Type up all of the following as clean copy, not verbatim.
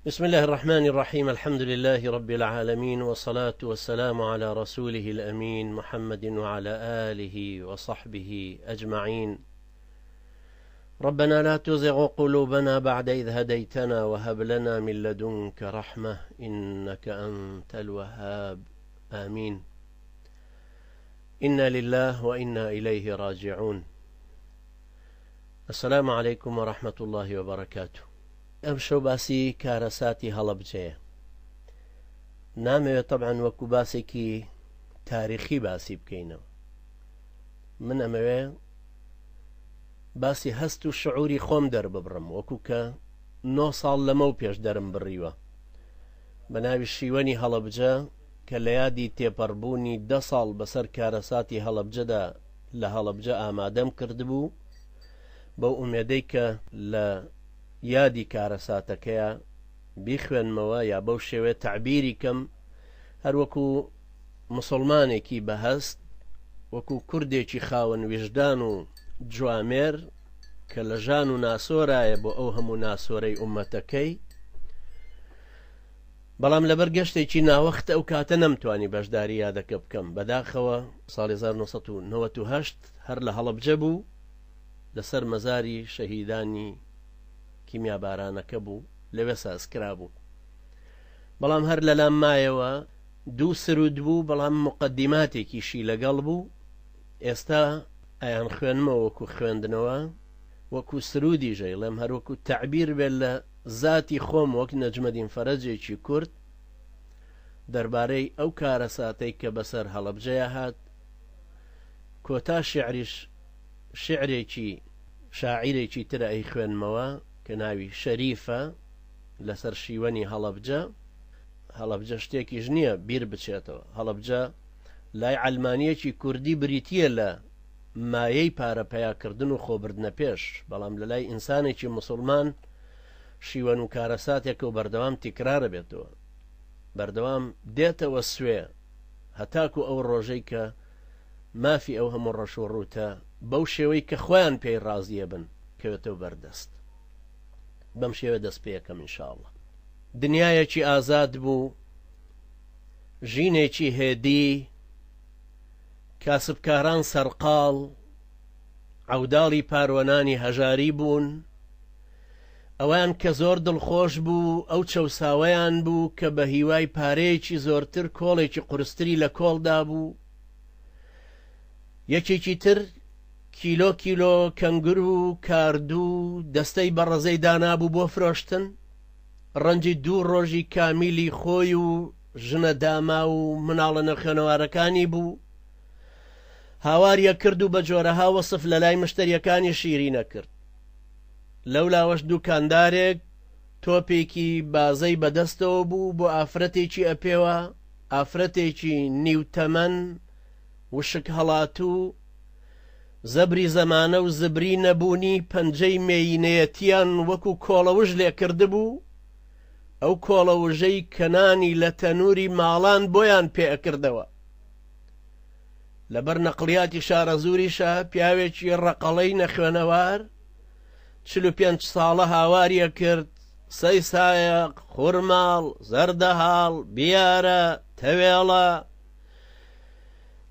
بسم الله الرحمن الرحيم. الحمد لله رب العالمين، والصلاة والسلام على رسوله الأمين محمد وعلى آله وصحبه أجمعين. ربنا لا تزغ قلوبنا بعد إذ هديتنا وهب لنا من لدنك رحمة إنك أنت الوهاب. آمين. إنا لله وإنا إليه راجعون. السلام عليكم ورحمة الله وبركاته. ئەم شەو باسی کارەساتی هەڵەبجەیە. نامەوێت طبعاً وەکو باسێکی تاریخی باسی بکەینەوە. من ئەمەوێ باسی هەست و شعوری خۆم دەرببڕم، وەکو کە 9 ساڵ لەمە و پێش دەرم بڕیوە بە ناوی شیوەنی هەڵەبجە کە لە یادی تێپەڕبوونی 10 ساڵ بەسەر کارەساتی هەڵەبجەدا لە هەڵەبجە ئامادەم کردبوو، بەو ئومێدەی کە لە یادی کارەساتەکەیە بیخوێنمەوە یا بەو شێوێ تعبیری کەم، هەروەکو مسلمانێکی بەهەست، وەکو کوردێکی خاوەن ویژدان و جوامێر کە لە ژان و ناسۆرایە بۆ ئەو هەموو ناسۆرەی ئومەتەکەی. بەڵام لەبەر گەشتێکی ناوەخت ئەو کاتە نەمتوانی بەشداری یادەکە بکەم. بەداخەوە ساڵی 1998 هەر لە هەڵەبجە بوو، لەسەر مەزاری شەهیدانی کیمیابارانەکە بوو، لەوێ سازکرا بوو. بەڵام هەر لەلام مایەوە 2 سرود بوو، بەڵام مقدماتێکیشی لەگەڵ بوو. ئێستا ئەیان خوێنمەوە وەکو خوێندنەوە، وەکو سرودی ژەیڵێم، هەر وەکو تعبیر بێت لە ذاتی خۆم وەک نەجمەدین فەرەجێکی کورد دەربارەی ئەو کارەساتەی کە بەسەر هەڵەبجەیە هات. کۆتا شیعریش شیعرێکی شاعیرێکی ترە ئەی خوێنمەوە کە ناوی شەریفە لەسەر شیوەنی هەڵەبجە. هەڵەبجە شتێکیش نییە بیر بچێتەوە. هەڵەبجە لای عەلمانیەکی کوردی بریتیە لە مایەی پارەپەیاکردن و خۆبردنە پێش، بەڵام لە لای ئینسانێکی مسلمان شیوەن و کارەساتێکە و بەردەوام تیکرارە بێتەوە، بەردەوام دێتەوە سوێ، هەتاکو ئەو ڕۆژەی کە مافی ئەو هەموو ڕەش و ڕوتە بەو شێوەی کە خۆیان پێی ڕازیە بن کەوێتەوە بەردەست. بەم شێوە دەست پێیەکەم ئینشاءڵڵا. دنیایەکی ئازاد بوو، ژینێکی هێدی، کاسبکاران سەرقاڵ، عەوداڵی پارۆنانی هەژاری بوون. ئەوان کە زۆر دڵخۆش بوو ئەو چەوساوەیان بوو کە بە هیوای پارەیەکی زۆرتر کۆڵێکی قورستری لە کۆڵدا بوو. یەکێکی تر کیلۆ کەنگر و کاردوو دەستەی بەڕەزەی دانابوو بۆ فرۆشتن. ڕەنجی 2 ڕۆژی کامیلی خۆی و ژنە داما و مناڵە نەخێنەوارەکانی بوو. هاواریە کرد و بە جۆرەها وەسف لە لای مشتریەکانی شیری نەکرد. لەولاوەش دوکاندارێک تۆپێکی بازەی بەدەستەوە بوو بۆ ئافرەتێکی ئەپێوە، ئافرەتێکی نیوتەمەن وشک هەڵاتوو، زەبری زەمانە و زبری نەبوونی پەنجەی مێینەیەتیان وەکو کۆڵەوژ لێ کرده بوو. ئەو کۆڵەوژەی کەنانی لە تەنووری ماڵان بۆیان پێ ئەکردەوە. لەبەر نەقلیاتی شارەزووریشە پیاوێکی ڕەقەڵەی نەخوێنەوار 45 ساڵە هاواریە کرد، 3 سایەق، خوورماڵ، زەردەهاڵ، بیارە، تەوێڵە.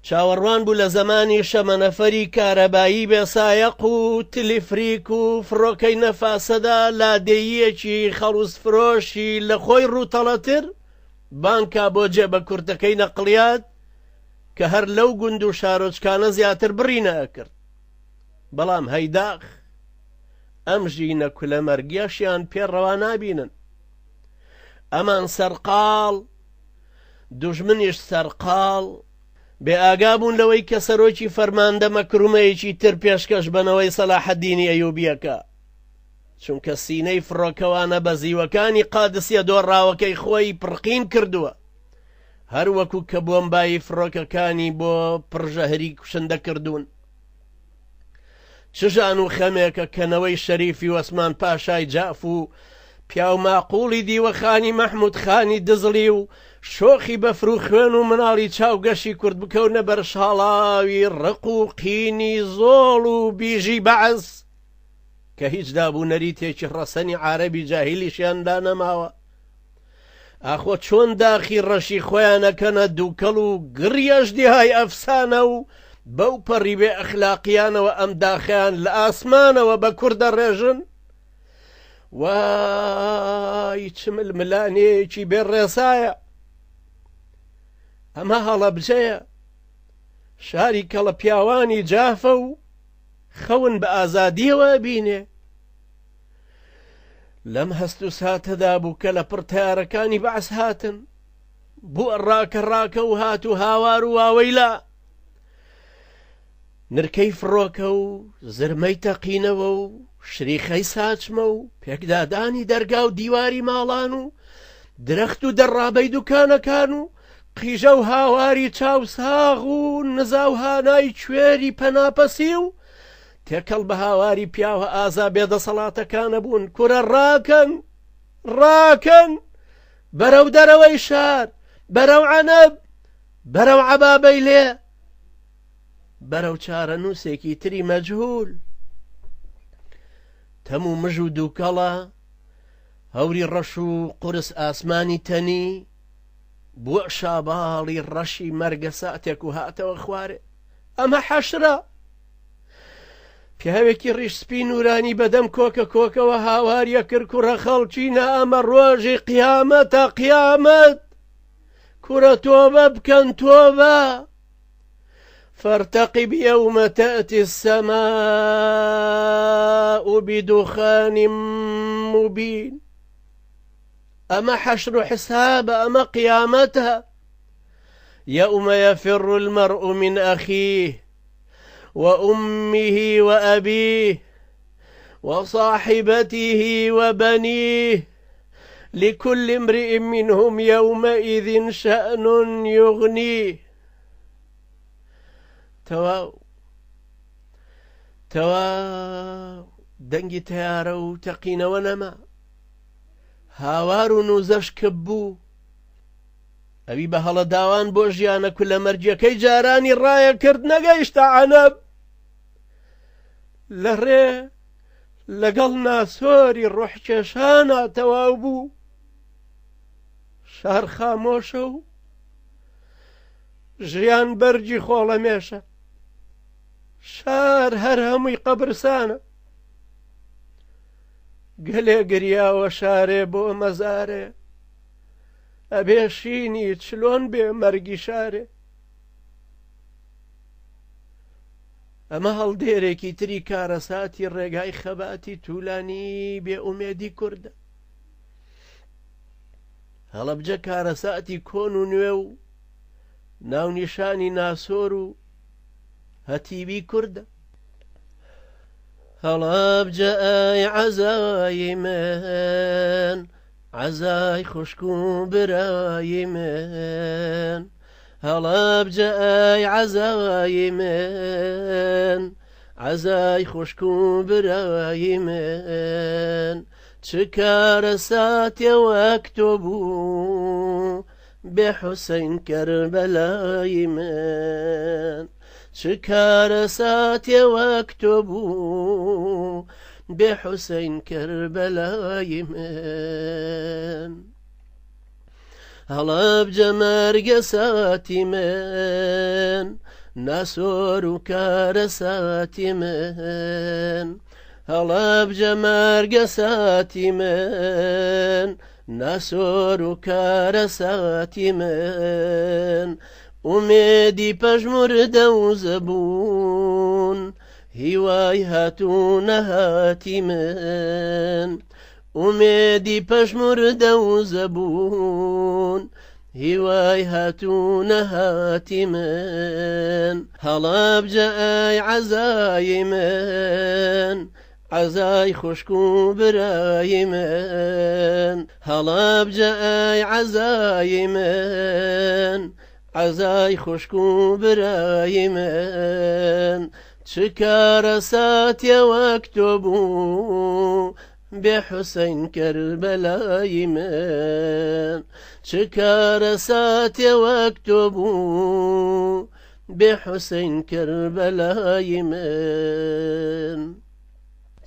چاوەڕوان بوو لە زەمانی شەمەنەفەری کارەبایی بێسایەق و تلیفریک و فڕۆکەی نەفاسەدا لادێیەکی خەڵوس فرۆشی لە خۆی ڕووتەڵەتر بانکا بۆ جێبە کورتەکەی نەقلیات کە هەر لەو گوند و شارۆچکانە زیاتر بڕی نەئەکرد. بەڵام هەیداخ ئەم ژینە کولە مەرگیاشیان پێڕەوا نابینن. ئەمان سەرقاڵ، دوژمنیش سەرقاڵ، بێ ئاگابوون لەوەی کە سەرۆکی فەرماندە مەکرومەیەکی تر پێشکەش بنەوەی سەلاحەددینی ئەیوبیەکە، چونکە سینەی فڕۆکەوانە بە زیوەکانی قادسیە دۆڕاوەکەی خۆی پڕقین کردووە، هەر وەکو کە بۆمبایی فڕۆکەکانی بۆ پڕژەهری کوشندە کردوون. چژان و خەمێکە کەنەوەی شەریفی وەسمان پاشای جاف و پیاو ماقوڵی دیوەخانی مەحموود خانی دزڵی و شۆخی بەفرو خوێن و مناڵی چاوگەشی کورد بکەونە بەرشاڵاوی ڕق و قینی زۆڵ و بیژی بەعز کە هیچ دابوونەری تێکی ڕەسەنی عارەبی جاهیلیشیاندا نەماوە ئاخۆ چۆن داخی ڕەشی خۆیانەکەنە دووکەڵ و گڕیەش دیهای ئەفسانە و بەو پەڕی بێ ئەخلاقیانەوە ئەم داخیان لە ئاسمانەوە بە کوردە ڕێژن وای چمل ملانەیەکی بێ ڕێسایە ئەمە هەڵەبجەیە شاری کەڵە پیاوانی جافە و خەون بە ئازادیەوە بینێ لەم هەست و ساتەدا بوو کە لە پڕتیارەکانی بەعس هاتن بووە ڕاکە و هات و هاوار و واوەیلا نرکەی فڕۆکە و زرمەی تەقینەوە و شریخەی ساچمە و پێکدادانی دەرگا و دیواری ماڵان و درەخت و دەڕابەی دوکانەکان و قیژە و هاواری چاوساغ و نزا و هانای کوێری پەناپەسی و تێکەڵ بە هاواری پیاوە ئازا بێدەسەڵاتەکانە بوون کورە ڕاکەن بەرەو دەرەوەی شار بەرەو عەنەب بەرەو عەبابەی لێ بەرەو چارە نووسێکی تری مەجهول تەم و مژ و دووکەڵە هەوری ڕەش و قورس ئاسمانی تەنی بووە شاباڵی ڕەشی مەرگە ساتێک و هاتەوە خوارێ ئەمە حەشرە پیاوێکی ڕیش سپی نورانی بەدەم کۆکەوە هاواریە کرد کوڕە خەڵکینە ئەمە ڕۆژی قیامەتە قیامەت کوڕە تۆبە بکەن تۆبە فارتقب يوم تأتي السماء بدخان مبين أما حشر حساب أما قيامتها يوم يفر المرء من أخيه وأمه وأبيه وصاحبته وبنيه لكل امرئ منهم يومئذ شأن يغنيه تەواو دەنگی تیارە و تەقینەوە نەما هاوار و نوزەش کەب بوو ئەوی بە هەڵە داوان بۆ ژیانە کو لە مەرجەکەی جارانی ڕایە کرد نەگەیشتە عەنەب لە ڕێ لەگەڵ ناسۆری ڕوحکێشانە تەواو بوو شار خامۆشە و ژیان بەرجی خۆڵەمێشە شار هەر هەمووی قەبرسانە گەلێ گریاوە شارێ بۆ مەزارێ ئەبێ شینی چلۆن بێ مەرگی شارێ ئەمە هەڵدێرێکی تری کارەساتی ڕێگای خەباتی توولانی بێ ئومێدی کوردە هەڵەبجە کارەساتی کۆن و نوێ و ناونیشانی ناسۆر و هەتیوی کوردە هەڵەبجە ئای عەزای من عەزای خوشک و برای من هەڵەبجە ئای عەزای من عەزای خوشک و برای من چ کارەساتێ وەک تۆ بوو بێ حوسەین کەربەلای من چ کارەساتێ وەک تۆ بوو بێ حوسەین کەربەلای من هەڵەبجە مەرگە ساتی من ناسۆر و کارەساتی من هەڵەبجە مەرگە ساتی من ناسۆر و کارەساتی من ئومێدی پەژموردە و زەبوون هیوای هاتوونە هاتی من ئومێدی پەژموردە و زەبوون هیوای هاتوونە هاتی من هەڵەبجە ئای عەزای من عەزای خوشک و برای من هەڵەبجە ئای عەزای من عەزای خوشک و برای من چ کارەساتێ وەک تۆ بوو بێ حوسەین کەربەلای من چ کارەساتێ وەک تۆ بوو بێ حوسەین کەربەلای من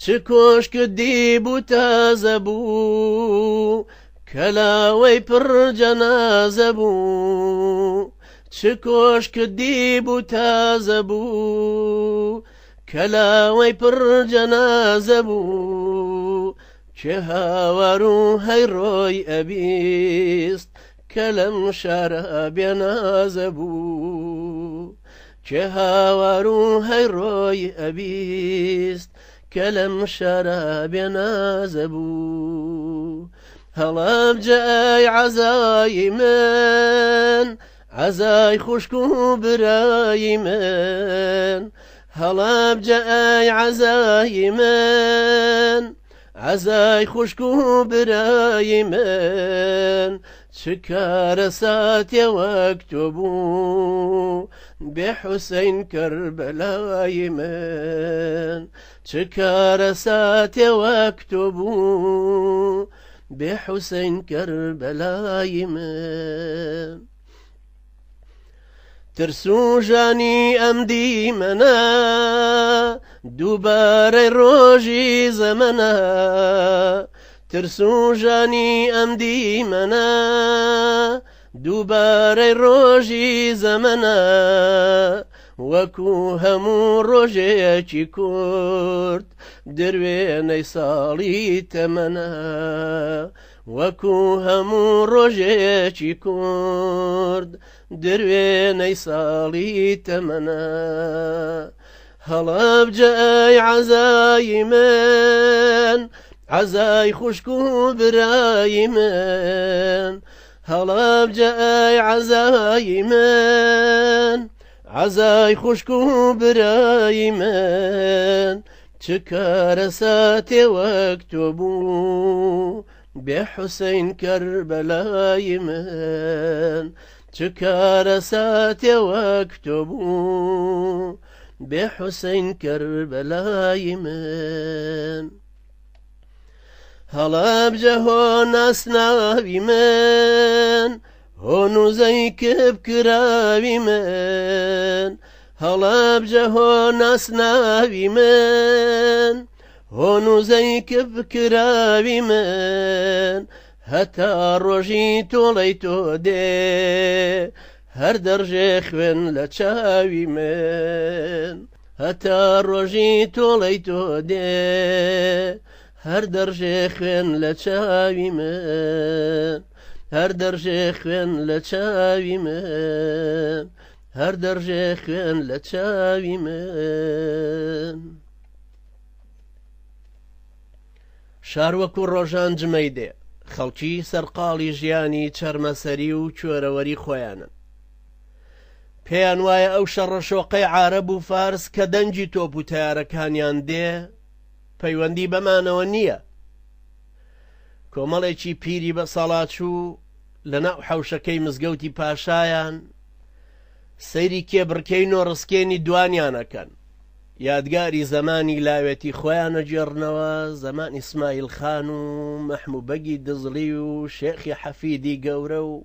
چ کۆشکت دیبوو تازە بوو کەلاوەی پڕ جەنازە بوو چ کۆشکردی بوو تازە بوو کەلاوەی پڕ جەنازە بوو چێ هاوار و هەیڕۆی ئەبیست کە لەم شارە بێنازە بوو چێ هاوار و هەیڕۆی ئەبیست کە لەم شارە بێنازە بوو هەڵەبجە ئەی عەزای من عەزای خوشک و برای من هەڵەبجە ئەی عەزای من عەزای خوشک و برای من چ کارە ساتێ وەک تۆ بوو بێ حوسەین کەربەلای من چ کارە ساتێ وەک تۆ بوو بێ حوسەین کەربەلای من ترسو ژانی ئەم دیمەنە دووبارەی ڕۆژی زەمەنە ترسو ژانی ئەم دیمەنە دووبارەی ڕۆژی زەمەنە وەکو هەموو ڕۆژێکی کورد دروێنەی ساڵی تەمەنە وەکو هەموو ڕۆژێکی کورد دروێنەی ساڵی تەمەنە هەڵەبجە ئەی عەزای من عەزای خوشک و برای من هەڵەبجە ئەی عەزای من عەزای خوشک و برای من چ کارە ساتێ وەک تۆ بوو بێ حوسەین کەربەلای من چ کارە ساتێ وەک تۆ بوو بێ حوسەین کەربەلای من هەڵەبجە هۆ ناسناوی من هۆ نوزەی کبکراوی من هەڵەبجە هۆ ناسناوی من هۆ نوزەی کبکراوی من هەتا ڕۆژی تۆڵەی تۆ دێ هەر دەڕژێ خوێن لە چاوی من هەتا ڕۆژی تۆڵەی تۆ دێ هەر دەڕژێ خوێن لە چاوی من هەر دەڕژێ خوێن لە چاوی من هەر دەڕژێ خوێن لە چاوی من شار وەکو ڕۆژان جمەی دێ خەڵکی سەرقاڵی ژیانی چەرمەسەری و کوێرەوەری خۆیانن پێیان وایە ئەو شەڕەشۆقەی عارەب و فارس کە دەنجی تۆپ و تەیارەکانیان دێ پەیوەندی بەمانەوە نییە کۆمەڵێکی پیری بە سەڵاتچوو لەناو حەوشەکەی مزگەوتی پاشایان سەیری کێبڕکەین و ڕسکێنی دوانیانەکەن یادگاری زەمانی لاوێتی خۆیانە جێڕنەوە زەمانی ئیسماعیل خان و مەحموود بەگی دزڵی و شێخی حەفیدی گەورە و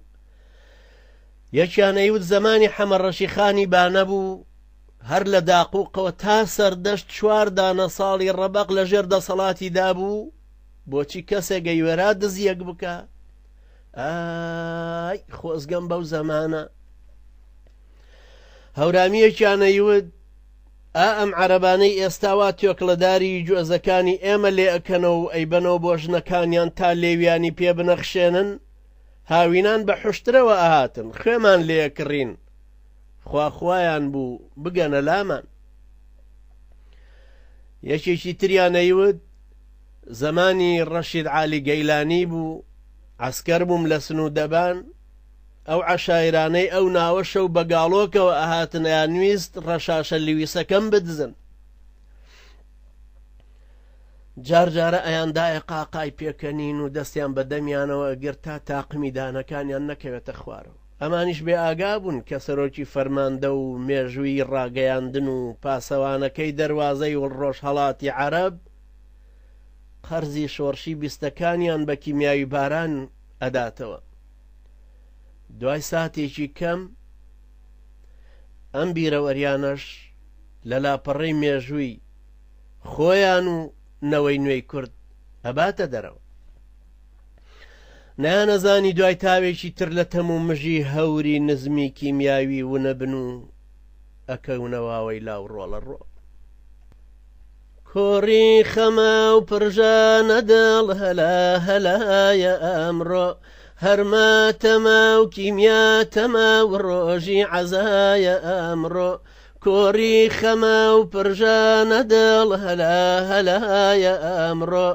یەکیانەیوت زەمانی حەمەڕەشی خانی بانەبوو هەر لە داقووقەوە تا سەردەشت 4 دانە ساڵی ڕەبەق لە ژێر دەسەڵاتی دابوو بۆچی کەسێک گەیوێرا دزیەک بکە ئای خۆزگەم بەو زەمانە هەورامیەکیانەیوت ئەم عەرەبانەی ئێستاوا تۆکڵەداری گوێزەکانی ئێمە لێ ئەکەنەوە و ئەیبەنەوە بۆ ژنەکانیان تا لێویانی پێ بنەخشێنن هاوینان بە حوشترەوە ئاهاتن خوێمان لێکڕین خواخوایان بوو بگەنە لامان یەکێکی تریانەیوت زەمانی ڕەشید عالی گەیلانی بوو عەسکەر بووم لە سنوودەبان ئەو عەشایرانەی ئەو ناوە شەو بە گاڵۆکەوە ئاهاتن یانویست ڕەشاشە لیویسەکەم بدزن جارجارە ئەیاندایە قاقای پێکەنین و دەستیان بە دەمیانەوە ئەگەر تا تاقمی دانەکانیان نەکەوێتە خوارەوە ئەمانیش بێ ئاگا بوون کە سەرۆکی فەرماندە و مێژووی ڕاگەیاندن و پاسەوانەکەی دەروازەی و ڕۆژهەڵاتی عەرەب قەرزی شۆڕشی بیستەکانیان بە کیمیاوی باران ئەداتەوە دوای ساتێکی کەم ئەم بیرەوەریانەش لە لاپەڕەی مێژووی خۆیان و نەوەی نوێی کورد ئەباتە دەرەوە نانەزانی دوای تاوێکی تر لە تەموو مژی هەوری نزمی کیمیاوی ونەبن و ئەکەونەواوەی لاو ڕۆڵە ڕۆ کۆڕی خەمە و پرژانە دڵ هەلا هەلایە ئەمڕۆ هەرما تەما و کیمیا تەما و ڕۆژی عەزایە ئەمڕۆ کۆڕی خەمە و پرژانە دڵ هەلا هەلایە ئەمڕۆ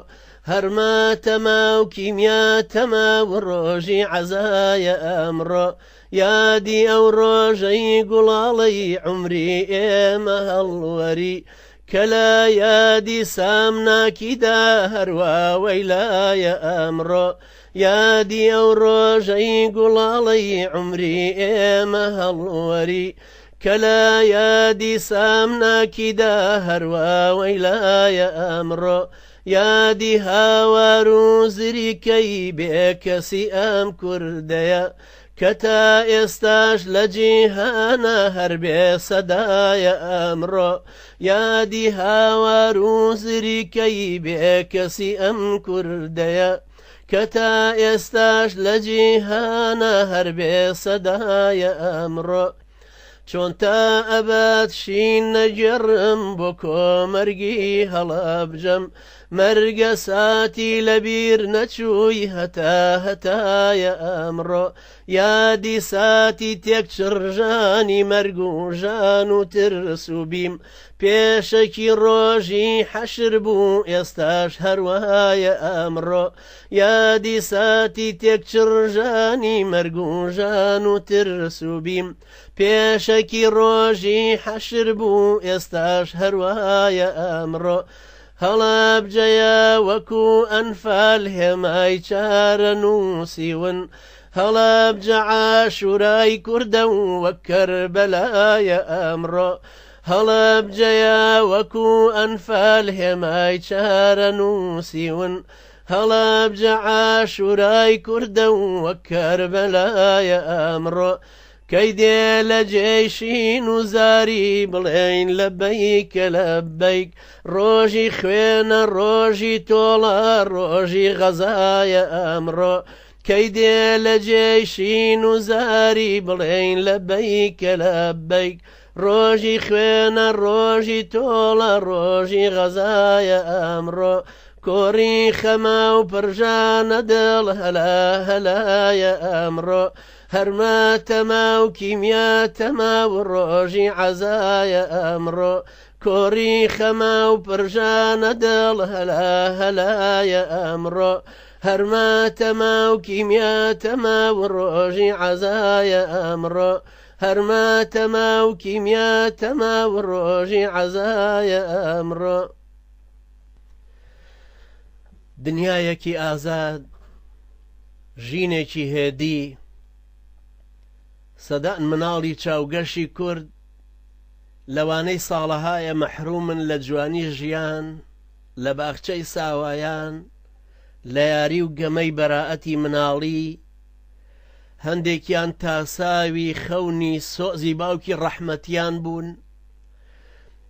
هەرما تەما و کیمیا تەما و ڕۆژی عەزایە ئەمڕۆ یادی ئەو ڕۆژەی گوڵاڵەی عومری ئێمە هەڵوەری کە لە یادی سامناکیدا هەرواوەی لایە ئەمڕۆ یادی ئەو ڕۆژەی گوڵاڵەی عومری ئێمە هەڵوەری کە لە یادی سامناکیدا هەرواوەی لایە ئەمڕۆ یادی هاوار و زریکەی بێکەسی ئەم کوردەیە کە تا ئێستاش لە جیهانە هەر بێ سەدایە ئەمڕۆ یادی هاوار و زریکەی بێکەسی ئەم کوردەیە کە تا ئێستاش لە جیهانە هەر بێ سەدایە ئەمڕۆ چۆن تا ئەبات شین نەجێڕم بۆ کۆمەرگی هەڵەبجەم مەرگە ساتی لەبیر نەچووی هەتا هەتایە ئەمڕۆ یادی ساتی تێکچڕژانی مەرگ و ژان و ترس و بیم پێشەکی ڕۆژی حەشر بوو ئێستاش هەروایە ئەمڕۆ یادی ساتی تێکچڕژانی مەرگ و ژان و ترس و بیم پێشەکی ڕۆژی حەشر بوو ئێستاش هەروایە ئەمڕۆ هەڵەبجەیە وەکو ئەنفال هێمای چارە نووسیون هەڵەبجە عاشورای کوردە و وەک کەربەلایە ئەمڕۆ هەڵەبجەیە وەکو ئەنفال هێمای چارە نووسیون هەڵەبجە عاشورای کوردە و وەک کەربەلایە ئەمڕۆ کەی دێ لە جێشین و زاری بڵێین لەبەیکە لەبەیک ڕۆژی خوێنە ڕۆژی تۆڵە ڕۆژی غەزایە ئەمڕۆ کەی دێ لە جێشین و زاری بڵێین لەبەیکە لەبەیک ڕۆژی خوێنە ڕۆژی تۆڵە ڕۆژی غەزایە ئەمڕۆ کۆڕی خەمە و پرژانە دڵ هەلا هەلایە ئەمڕۆ هەرما تەما و کیمیا تەما و ڕۆژی عەزایە ئەمڕۆ کۆڕی خەمە و پرژانە دڵ هەلا هەلایە ئەمڕۆ هەرما تەما و کیمیا تەما و ڕۆژی عەزایە ئەمڕۆ هەرما تەما و کیمیا تەما و ڕۆژی عەزایە ئەمڕۆ دنیایەکی ئازاد ژینێکی هێدی سەدان مناڵی چاوگەشی کورد لەوانەی ساڵەهایە مەحرومن لە جوانی ژیان لە باخچەی ساوایان لە یاری و گەمەی بەراعەتی مناڵی هەندێکیان تاساوی خەونی سۆزی باوکی ڕەحمەتیان بوون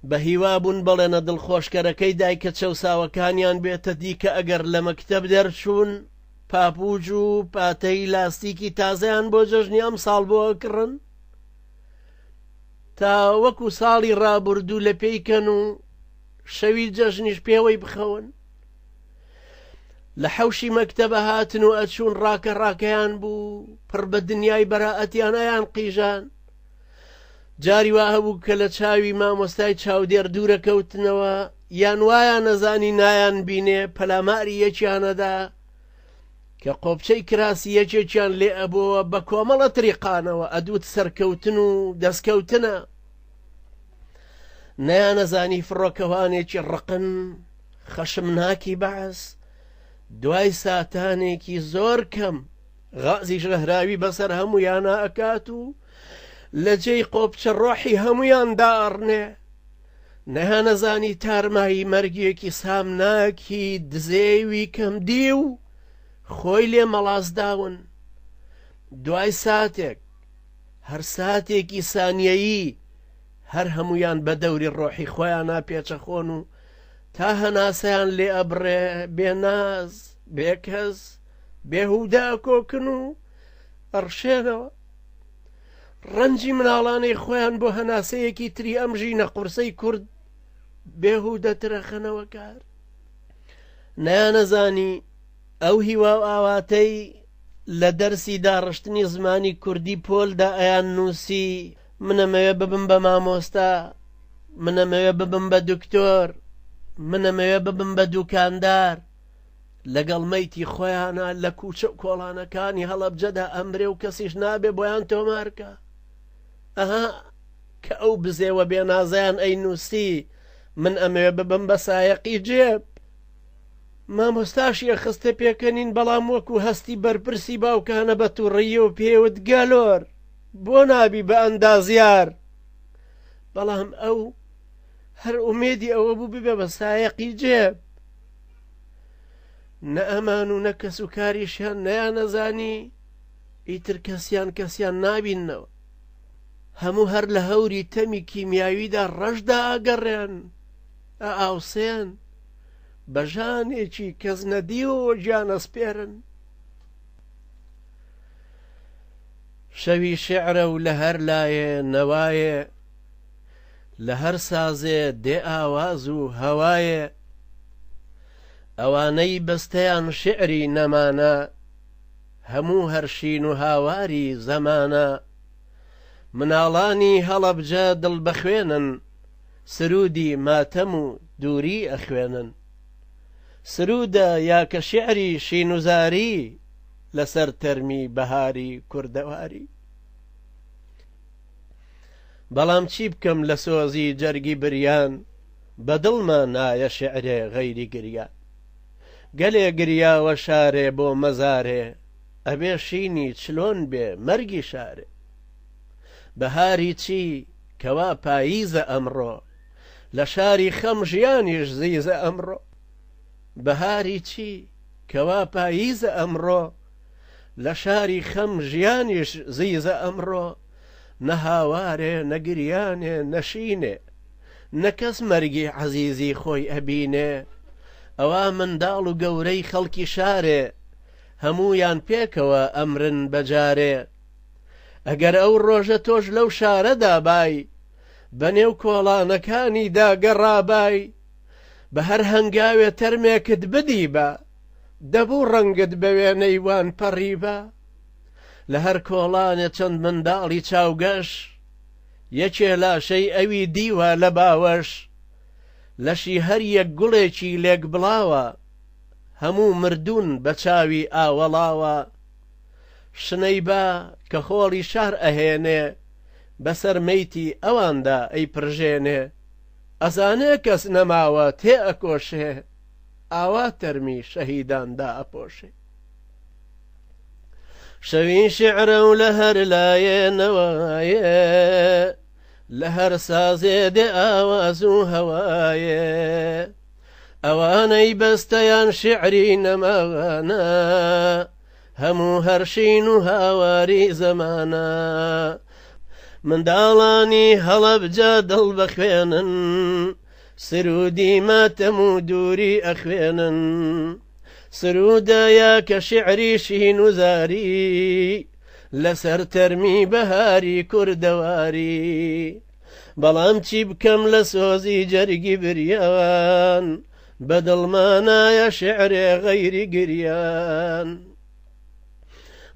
بە هیوا بوون بەڵێنە دڵخۆشکەرەکەی دایکە چەوساوەکانیان بێتە دیکە ئەگەر لە مەکتەب دەرچوون پاپوج و پاتەی لاستیکی تازەیان بۆ جەژنی ئەم ساڵ بۆ ئەکڕن تا وەکو ساڵی ڕابردوو لە پێیکەن و شەوی جەژنیش پێوەی بخەون لە حەوشی مەکتەبە هاتن و ئەچوون ڕاکە ڕاکەیان بوو پڕ بە دنیای بەراعەتیان ئەیان قیژان جاری وا هەبوو کە لە چاوی مامۆستای چاودێر دوورەکەوتنەوە یان وایە نەزانی نایان بینێ پەلاماری یەکیانەدا کە قۆبچەی کراسی یەکێکیان لێ ئەبووە بە کۆمەڵە تریقانەوە ئەدوت سەرکەوتن و دەستکەوتنە نەیانەزانی فڕۆکەوانێکی ڕقن خەشمناکی بەعس دوای ساتانێکی زۆر کەم غازی ژەهراوی بەسەر هەموویانە ئەکات و لە جێی قۆبچە ڕۆحی هەمویان داڕنێ نەهانەزانی تارمایی مەرگێکی سامناکی دزێوی کەمدی و خۆی لێ مەڵازداون دوای ساتێک هەر ساتێکی سانیەیی هەر هەمویان بە دەوری ڕۆحی خۆیانە پێچەخۆن و تا هەناسەیان لێ ئەبڕێ بێناز بێکەس بێهودا کۆکن و ئەڕشێنەوە ڕەنجی مناڵانەی خۆیان بۆ هەناسەیەکی تری ئەم ژینە قورسەی کورد بێهودە ترەخەنەوە کار نەیانەزانی ئەو هیوا و ئاواتەی لە دەرسی داڕشتنی زمانی کوردی پۆلدا ئەیان نووسی منەمەوێ ببم بە مامۆستا منەمەوێ ببم بە دکتۆر منەمەوێ ببم بە دوکاندار لەگەڵ مەیتی خۆیانە لە کوچە و کۆڵانەکانی هەڵەبجەدا ئەمرێ و کەسیش نابێ بۆیان تۆمارکە ئەها کە ئەو بزێوە بێنازیان ئەی نووسی من ئەمەوێ ببم بە سایەقی جێب مامۆستاشیە خستە پێکەنین بەڵام وەکو هەستی بەرپرسی باوکانە بە تووڕیە و پێوت گەلۆر بۆ نابی بە ئەندازیار بەڵام ئەو هەر ئومێدی ئەوە بوو ببێ بە سایەقی جێب نە ئەمان و نە کەس و کاریشیان نەیانەزانی ئیتر کەسیان نابینەوە هەموو هەر لە هەوری تەمی کیمیاویدا ڕەشدا ئاگەڕێن ئاوسێن بە ژانێکی کەس نەدیەوە گیانەسپێرن شەوی شێعرە و لە هەر لایێ نەوایە لە هەر سازێ دێ ئاواز و هەوایە ئەوانەی بەستەیان شێعری نەمانە هەموو هەرشین و هاواری زەمانە مناڵانی هەڵەبجە دڵ بەخوێنن سرودی ماتەم و دووری ئەخوێنن سرودە یا کە شێعری شینوزاری لەسەر تەرمی بەهاری کوردەواری بەڵام چی بکەم لە سۆزی جەرگی بریان بە دڵمە نایە شێعرێ غەیری گریان گەلێ گریاوە شارێ بۆ مەزارێ ئەبێ شینی چلۆن بێ مەرگی شارێ بەهاری چی کەوا پاییزە ئەمڕۆ لە شاری خەم ژیانیش زیزە ئەمڕۆ بەهاری چی کەوا پاییزە ئەمڕۆ لە شاری خەم ژیانیش زیزە ئەمڕۆ نە هاوارێ نەگریانێ نەشینێ نە کەس مەرگی عەزیزی خۆی ئەبینێ ئەوا منداڵ و گەورەی خەڵکی شارێ هەموویان پێکەوە ئەمرن بەجارێ ئەگەر ئەو ڕۆژە تۆش لەو شارەدا بای بەنێو کۆڵانەکانی داگەڕابای بە هەر هەنگاوێ تەرمێکت بدی بە دەبوو ڕەنگت بە وێنەی وان پەڕی بە لە هەر کۆڵانێ چەند منداڵی چاوگەش یەکێ لاشەی ئەوی دیوە لە باوەش لەشی هەر یەک گوڵێکی لێک بڵاوە هەموو مردوون بە چاوی ئاوەڵاوە شنەی با کە خۆڵی شار ئەهێنێ بەسەر مەیتی ئەواندا ئەی پرژێنێ ئەزانێ کەس نەماوە تێ ئەکۆشێ ئاوا تەرمی شەهیداندا ئەپۆشێ شەوی شێعرە و لە هەر لایێ نەوایە لە هەر سازێ دێ ئاواز و هەوایە ئەوانەی بەستەیان شێعری نەماوانە هەموو هەرشین و هاواری زەمانە منداڵانی هەڵەبجە دڵ بەخوێنن سرودی ماتەم و دووری ئەخوێنن سرودەیە کە شێعری شینوزاری لەسەر تەرمی بەهاری کوردەواری بەڵام چی بکەم لە سۆزی جەرگی بریان بەدڵمانایە شێعرێ غەیری گریان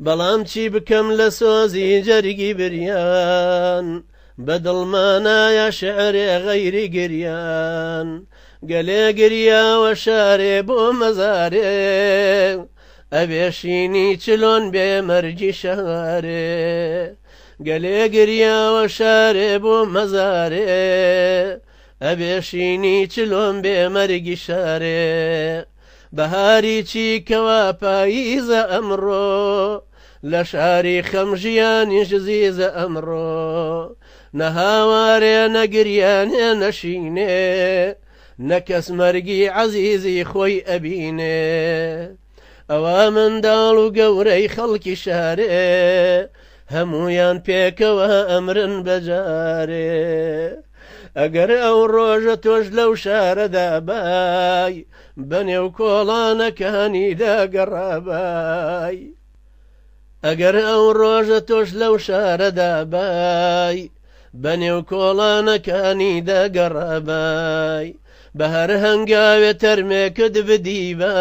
بەڵام چی بکەم لە سۆزی جەرگی بریان بەدڵمانایە شێعرێ غەیری گریان گەلێ گریاوە شارێ بۆ مەزارێ ئەبێشینی چلۆن بێ مەرجی شارێ گەلێ گریاوە شارێ بۆ مەزارێ ئەبێشینی چلۆن بێ مەرگی شارێ بەهاری چی کەوا پاییزە ئەمڕۆ لە شاری خەم ژیانیش زیزە ئەمڕۆ نە هاوارێ نەگریانێ نەشینێ نە کەس مەرگی عەزیزی خۆی ئەبینێ ئەوا منداڵ و گەورەی خەڵکی شارێ هەموویان پێکەوە ئەمرن بەجارێ ئەگەر ئەو ڕۆژە تۆش لەو شارەدا بای بەنێو کۆڵانەکانیدا گەڕابای ئەگەر ئەو ڕۆژە تۆش لەو شارەدا بای بەنێو کۆڵانەکانیدا گەڕابای بە هەر هەنگاوێ تەرمێکت بدیبە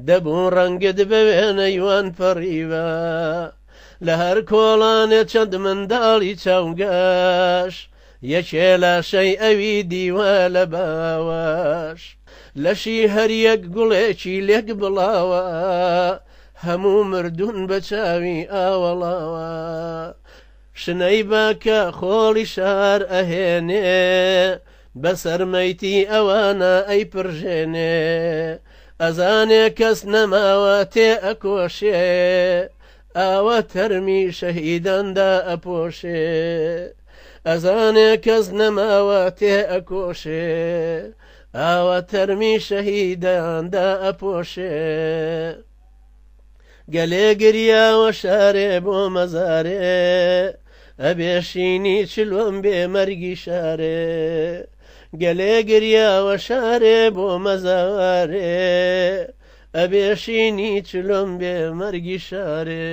دەبوو ڕەنگت بە وێنەیوان پەڕیبە لە هەر کۆڵانێ چەند منداڵی چاوگاش یەکێ لاشەی ئەوی دیوە لە باوەش لەشی هەریەک گوڵێکی لێک بڵاوە هەموو مردوون بە چاوی ئاوەڵاوە شنەی باکە خۆڵی شار ئەهێنێ بەسەرمەیتی ئەوانە ئەی پرژێنێ ئەزانێ کەس نەماوە تێ ئەکۆشێ ئاوە تەرمی شەهیداندا ئەپۆشێ ئەزانێ کەس نەماوە تێ ئەکۆشێ ئاوە تەرمی شەهیداندا ئەپۆشێ گەلێ گریاوە شارێ بۆ مەزارێ ئەبێشینی چلۆم بێ مەرگی شارێ گەلێ گریاوە شارێ بۆ مەزارێ ئەبێشینی چلۆم بێ مەرگی شارێ